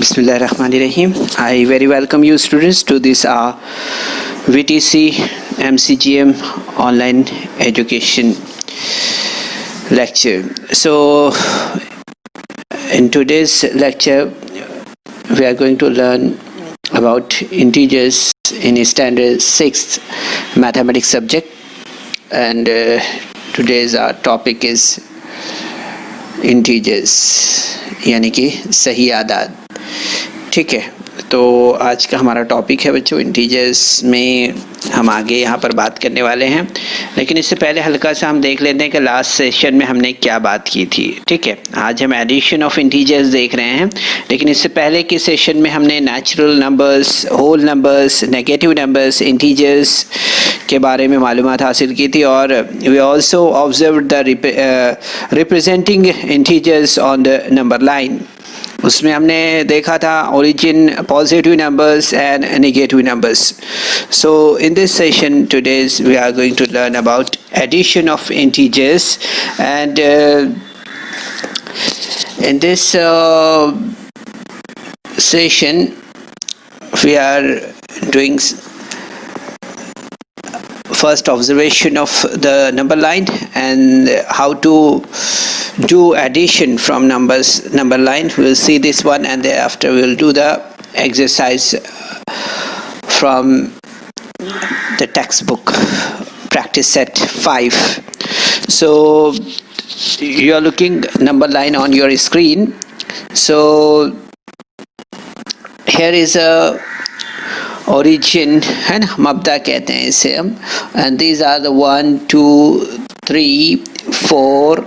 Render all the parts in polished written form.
Bismillahirrahmanirrahim. I very welcome you students to this VTC MCGM online education lecture. So in today's lecture we are going to learn about integers in standard 6th mathematics subject, and today's our topic is integers यानी कि सही आदाद. ठीक है, तो आज का हमारा topic है बच्चों इंटीजर्स में हम आगे यहाँ पर बात करने वाले हैं. लेकिन इससे पहले हल्का सा हम देख लेते हैं कि लास्ट सेशन में हमने क्या बात की थी. ठीक है, आज हम एडिशन ऑफ इंटीजर्स देख रहे हैं, लेकिन इससे पहले के सेशन में हमने natural numbers, whole numbers, negative numbers, integers के बारे में मालूमात हासिल की थी. और we also observed the representing integers on the number line. उसमें हमने देखा था origin, positive numbers and negative numbers. So in this session today we are going to learn about addition of integers, and in this session we are doing first observation of the number line and how to do addition from number line. We will see this one, and thereafter we will do the exercise from the textbook practice set 5. So you are looking number line on your screen. So here is a origin है ना, मब्दा कहते हैं इसे हम, and these are the 1 2 3 4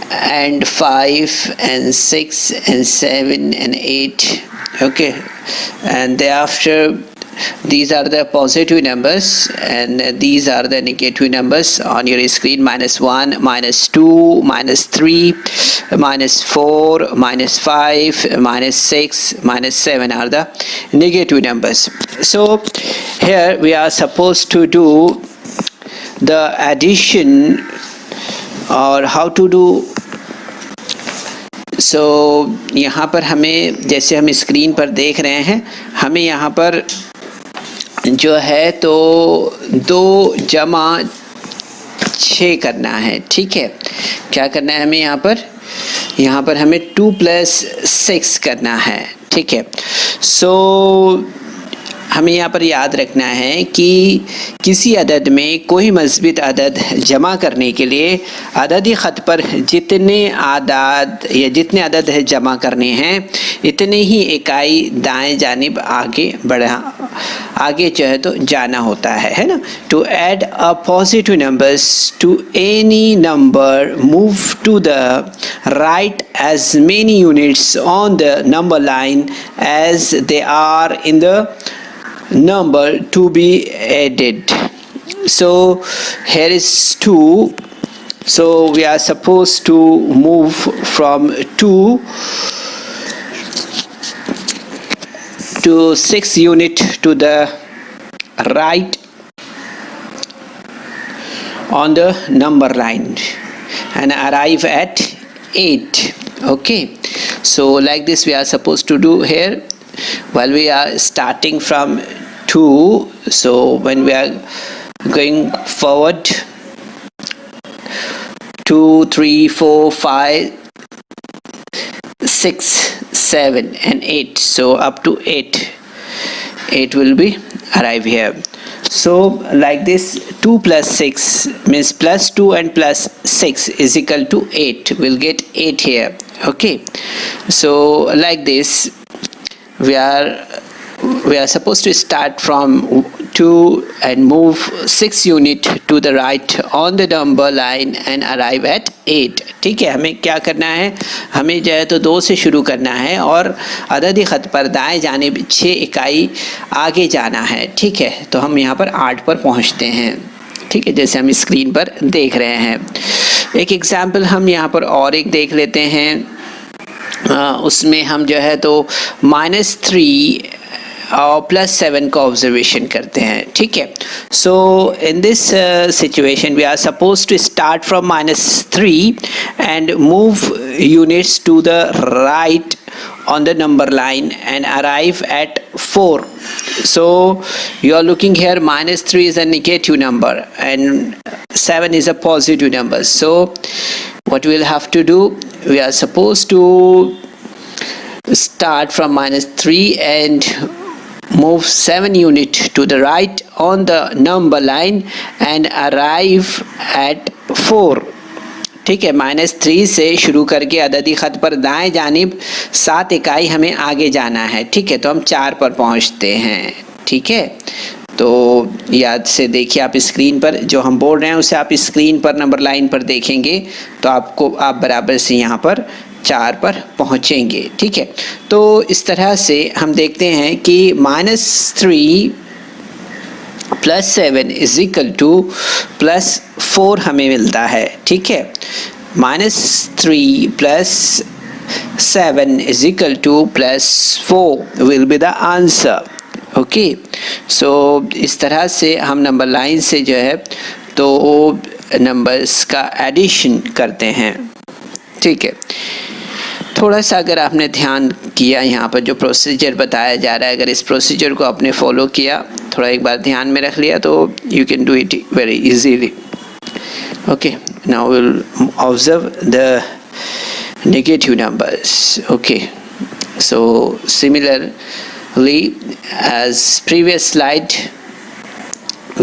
and 5 and 6 and 7 and 8. Okay, and thereafter these are the positive numbers and these are the negative numbers on your screen. -1, -2, -3, -4, -5, -6, -7 are the negative numbers. So here we are supposed to do the addition, or how to do. So यहाँ पर हमें, जैसे हम screen पर देख रहे हैं, हमें यहाँ पर जो है तो 2 जमा 6 करना है. ठीक है, क्या करना है हमें यहाँ पर हमें 2 + 6 करना है. ठीक है, सो हमें यहाँ पर याद रखना है कि किसी अदद में कोई मज़बूत अदद जमा करने के लिए अददी ख़त पर जितने अदद जमा करने हैं इतने ही इकाई दाएं जानिब आगे जो है तो जाना होता है ना. To add a positive numbers to any number move to the right as many units on the number line as they are in the number to be added. So here is 2, so we are supposed to move from 2 to 6 unit to the right on the number line and arrive at 8. Okay, so like this we are supposed to do here. While we are starting from 2, so when we are going forward 2 3 4 5 6 7 and 8, so up to 8 will be arrive here. So like this 2 + 6 means +2 and +6 is equal to 8. We'll get 8 here. Okay, so like this we are supposed to start from 2 and move 6 unit to the right on the number line and arrive at 8. ठीक है, हमें क्या करना है, हमें जो है तो 2 से शुरू करना है और अददी ख़त पर दाएं जानिब 6 इकाई आगे जाना है. ठीक है, तो हम यहाँ पर 8 पर पहुँचते हैं. ठीक है, जैसे हम स्क्रीन पर देख रहे हैं. एक एग्जाम्पल हम यहाँ पर और एक देख लेते हैं. उसमें हम जो है तो -3 और +7 का ऑब्जर्वेशन करते हैं. ठीक है, so in this situation we are suppose to start from -3 and move units to the right on the number line and arrive at 4. So you are looking here, -3 is a negative number and 7 is a positive number. So what we'll have to do, we are supposed to start from -3 and move 7 unit to the right on the number line and arrive at 4. ठीक है, -3 से शुरू करके अददी ख़त पर दाएं जानिब 7 इकाई हमें आगे जाना है। ठीक है, तो हम 4 पर पहुंचते हैं। ठीक है, तो याद से देखिए, आप स्क्रीन पर जो हम बोल रहे हैं उसे आप स्क्रीन पर नंबर लाइन पर देखेंगे तो आप बराबर से यहाँ पर 4 पर पहुँचेंगे। ठीक है, तो इस तरह से हम देखते हैं कि -3 + 7 = +4 हमें मिलता है। ठीक है, -3 + 7 = +4 will be the answer. Okay, so इस तरह से हम नंबर लाइन से जो है तो नंबर्स का एडिशन करते हैं। ठीक है, थोड़ा सा अगर आपने ध्यान किया यहाँ पर जो प्रोसीजर बताया जा रहा है, अगर इस प्रोसीजर को आपने फॉलो किया, थोड़ा एक बार ध्यान में रख लिया, तो you can do it very easily. Okay, now will observe the negative numbers. Okay, so similarly as previous slide,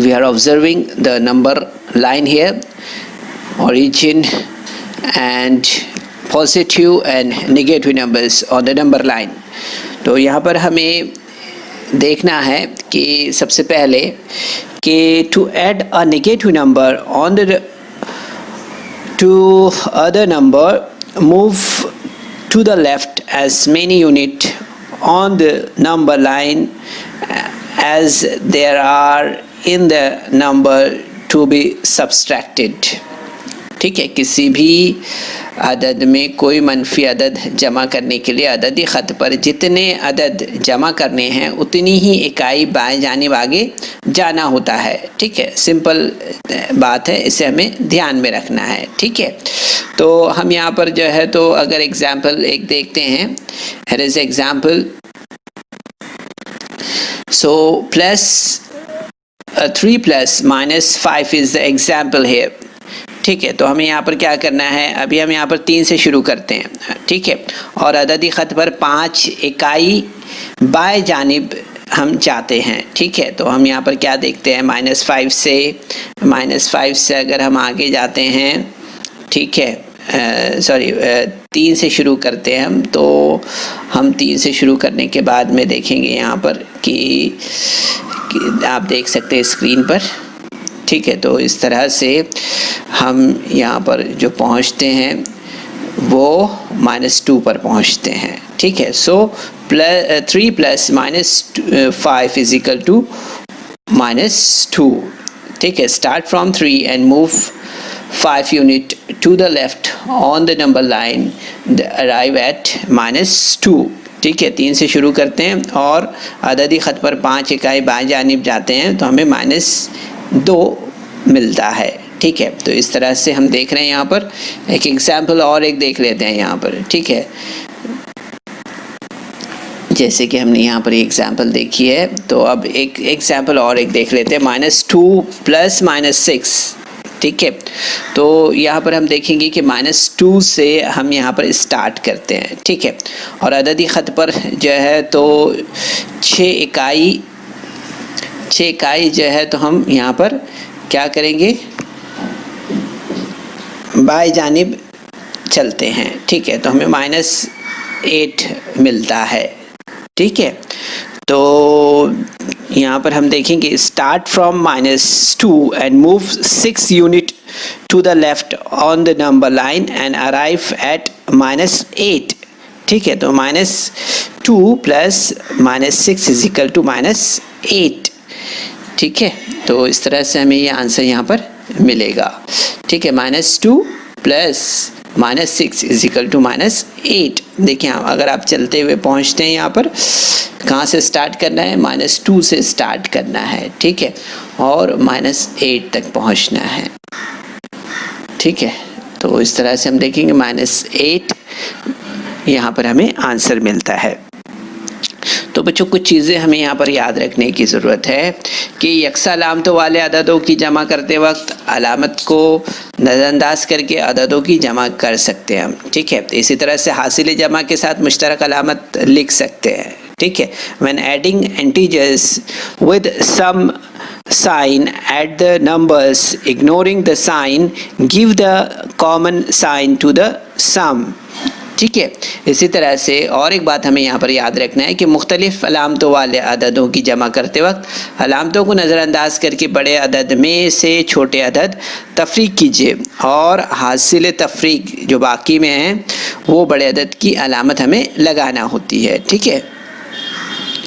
we are observing the number line here, origin and positive and negative numbers on the number line. तो यहाँ पर हमें देखना है कि सबसे पहले कि to add a negative number on the to other number, move to the left as many unit on the number line as there are in the number to be subtracted. ठीक है, किसी भी अदद में कोई मनफी अदद जमा करने के लिए अददी ख़त पर जितने अदद जमा करने हैं उतनी ही इकाई बाएं जानिब आगे जाना होता है। ठीक है, सिंपल बात है, इसे हमें ध्यान में रखना है। ठीक है, तो हम यहाँ पर जो है तो अगर एग्जाम्पल एक देखते हैं, here is example. So +3 + -5 is the example here. ठीक है, तो हमें यहाँ पर क्या करना है, अभी हम यहाँ पर 3 से शुरू करते हैं। ठीक है, और अददी ख़त पर 5 इकाई बाएं जानिब हम जाते हैं। ठीक है, तो हम यहाँ पर क्या देखते हैं, -5 से अगर हम आगे जाते हैं, ठीक है, 3 से शुरू करते हैं हम, तो हम 3 से शुरू करने के बाद में देखेंगे यहाँ पर कि आप देख सकते हैं स्क्रीन पर। ठीक है, तो इस तरह से हम यहाँ पर जो पहुँचते हैं वो -2 पर पहुँचते हैं। ठीक है, सो 3 + -5 = -2। ठीक है, start from 3 and move 5 unit to the left on the number line, arrive at -2. ठीक है, 3 से शुरू करते हैं और अददी ख़त पर 5 इकाई बाएं जानिब जाते हैं तो हमें -2 मिलता है। ठीक है, तो इस तरह से हम देख रहे हैं यहाँ पर एक एग्जाम्पल और एक देख लेते हैं यहाँ पर। ठीक है, जैसे कि हमने यहाँ पर एग्जाम्पल देखी है, तो अब एक एग्जाम्पल और एक देख लेते हैं, -2 + -6। ठीक है, तो यहाँ पर हम देखेंगे कि -2 से हम यहाँ पर स्टार्ट करते हैं। ठीक है, और अददी ख़त पर जो है तो 6 इकाई जो है तो हम यहाँ पर क्या करेंगे, बाएं जानिब चलते हैं। ठीक है, तो हमें -8 मिलता है। ठीक है, तो यहाँ पर हम देखेंगे start from -2 and move 6 unit to the left on the number line and arrive at -8। ठीक है, तो -2 + -6 = -8। ठीक है, तो इस तरह से हमें ये आंसर यहाँ पर मिलेगा। ठीक है, -2 + -6 = -8। देखिए, अगर आप चलते हुए पहुँचते हैं यहाँ पर, कहाँ से स्टार्ट करना है, -2 से स्टार्ट करना है। ठीक है, और -8 तक पहुँचना है। ठीक है, तो इस तरह से हम देखेंगे -8 यहाँ पर हमें आंसर मिलता है। तो बच्चों कुछ चीज़ें हमें यहाँ पर याद रखने की ज़रूरत है कि यकसा अलामतों वाले अददों की जमा करते वक्त अलामत को नज़रअंदाज करके अददों की जमा कर सकते हैं हम, ठीक है। तो इसी तरह से हासिल जमा के साथ मुश्तरक अलामत लिख सकते हैं, ठीक है। When adding integers with some sign add the numbers, ignoring the sign give the common sign to the sum, ठीक है। इसी तरह से और एक बात हमें यहाँ पर याद रखना है कि मुख्तलिफ अलामतों वाले अददों की जमा करते वक्त अलामतों को नज़रअंदाज करके बड़े अदद में से छोटे अदद तफरीक कीजिए और हासिल तफरीक जो बाकी में है वो बड़े अदद की अलामत हमें लगाना होती है, ठीक है।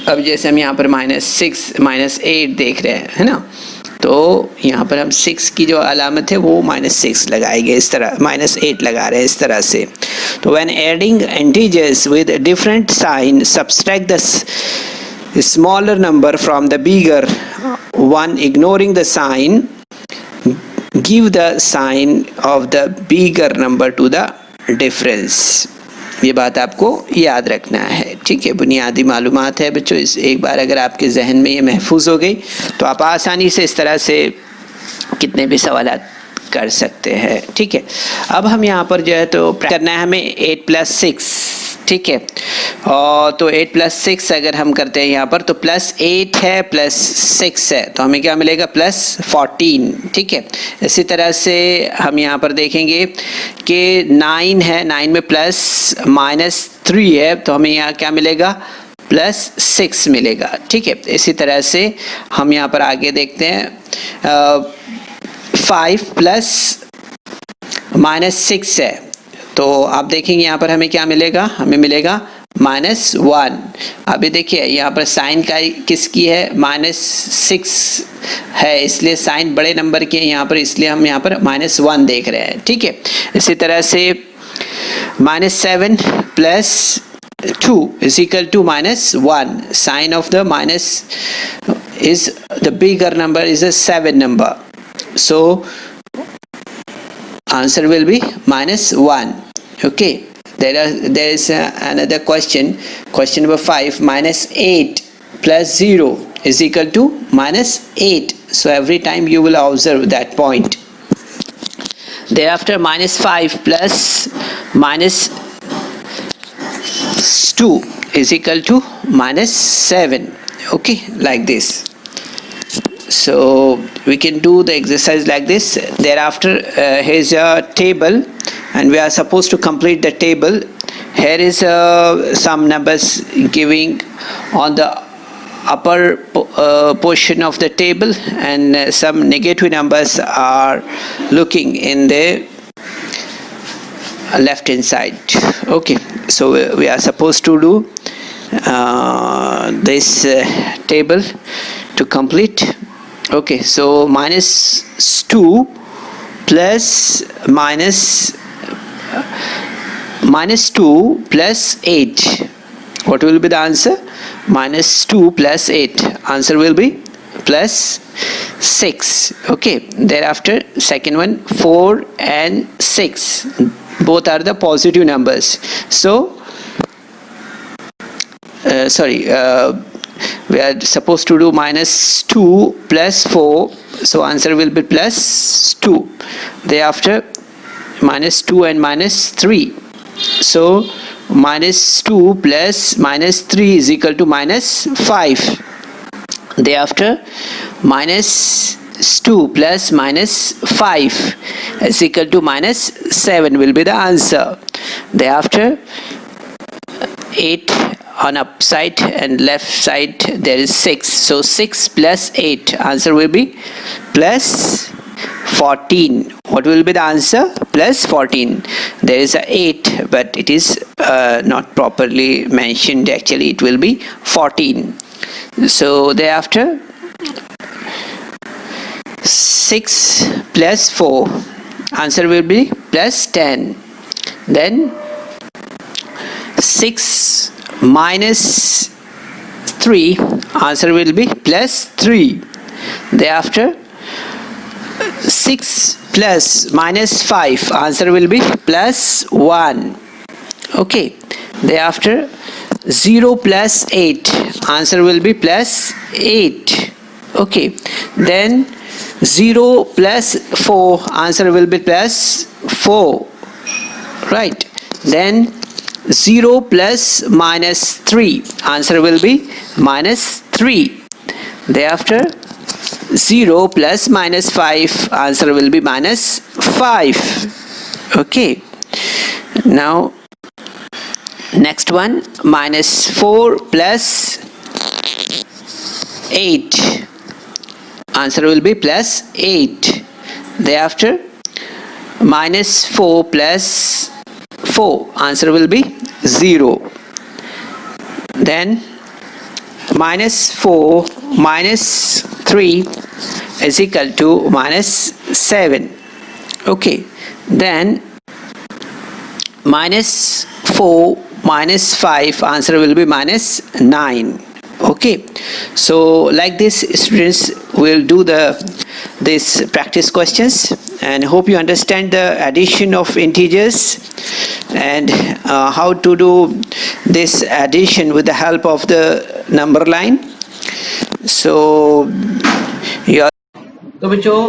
अब जैसे हम यहाँ पर -6 -8 देख रहे हैं, है ना, तो यहाँ पर हम 6 की जो अलामत है वो -6 लगाएंगे, इस तरह -8 लगा रहे हैं इस तरह से। तो when adding integers with different sign subtract the smaller number from the bigger one, ignoring the sign give the sign of the bigger number to the difference। ये बात आपको याद रखना है, ठीक है। बुनियादी मालूमात है बच्चों, इस एक बार अगर आपके जहन में ये महफूज हो गई तो आप आसानी से इस तरह से कितने भी सवालात कर सकते हैं, ठीक है। अब हम यहाँ पर जो है तो करना है हमें 8 + 6, ठीक है। और तो 8 + 6 अगर हम करते हैं यहाँ पर तो +8 है +6 है तो हमें क्या मिलेगा +14, ठीक है। इसी तरह से हम यहाँ पर देखेंगे कि 9 है, 9 में +-3 है तो हमें यहाँ क्या मिलेगा +6 मिलेगा, ठीक है। इसी तरह से हम यहाँ पर आगे देखते हैं 5 + -6 है तो आप देखेंगे यहाँ पर हमें क्या मिलेगा, हमें मिलेगा -1। अभी देखिए यहाँ पर साइन का किसकी है -6 है, इसलिए साइन बड़े नंबर के यहाँ पर, इसलिए हम यहाँ पर -1 देख रहे हैं, ठीक है। इसी तरह से -7 + 2 = -1, sign of the minus is the bigger number is a 7 number, so answer will be -1, okay. There is another question number 5, -8 + 0 = -8, so every time you will observe that point. Thereafter -5 + -2 = -7, okay, like this. So we can do the exercise like this. Thereafter here's a table and we are supposed to complete the table. Here is some numbers giving on the upper portion of the table and some negative numbers are looking in the left hand side, okay. So we are supposed to do this table to complete, okay. So -2 plus -2 plus 8, what will be the answer? -2 plus 8, answer will be +6, okay. Thereafter second one, 4 and 6, both are the positive numbers, so we are supposed to do -2 plus 4, so answer will be +2. Thereafter -2 and -3, so -2 plus -3 = -5. Thereafter -2 plus -5 = -7 will be the answer. Thereafter 8 on upside and left side there is 6, so 6 plus 8, answer will be +14. What will be the answer? +14. There is a 8 but it is not properly mentioned, actually it will be 14. So thereafter 6 plus 4, answer will be +10. Then 6 minus 3, answer will be +3. Thereafter 6 plus -5, answer will be +1, okay. Thereafter 0 plus 8, answer will be plus 8. Okay, then 0 plus 4, answer will be plus 4, right? Then 0 plus minus 3, answer will be minus 3. Thereafter 0 plus minus 5, answer will be minus 5. Okay, now next one, minus 4 plus 8, answer will be plus 8. Thereafter minus 4 plus 4, answer will be 0. Then minus 4 minus 3 is equal to minus 7. Okay, then minus 4 minus 5, answer will be minus 9. Okay, so like this, students will do this practice questions, and hope you understand the addition of integers and how to do this addition with the help of the number line. So your तो बच्चों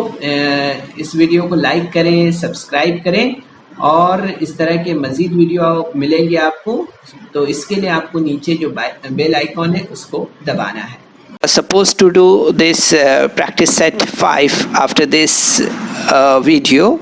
इस video को like करें, subscribe करें, और इस तरह के मज़ीद वीडियो मिलेंगे आपको। तो इसके लिए आपको नीचे जो बेल आइकॉन है उसको दबाना है। Supposed to do this practice set 5 after this video.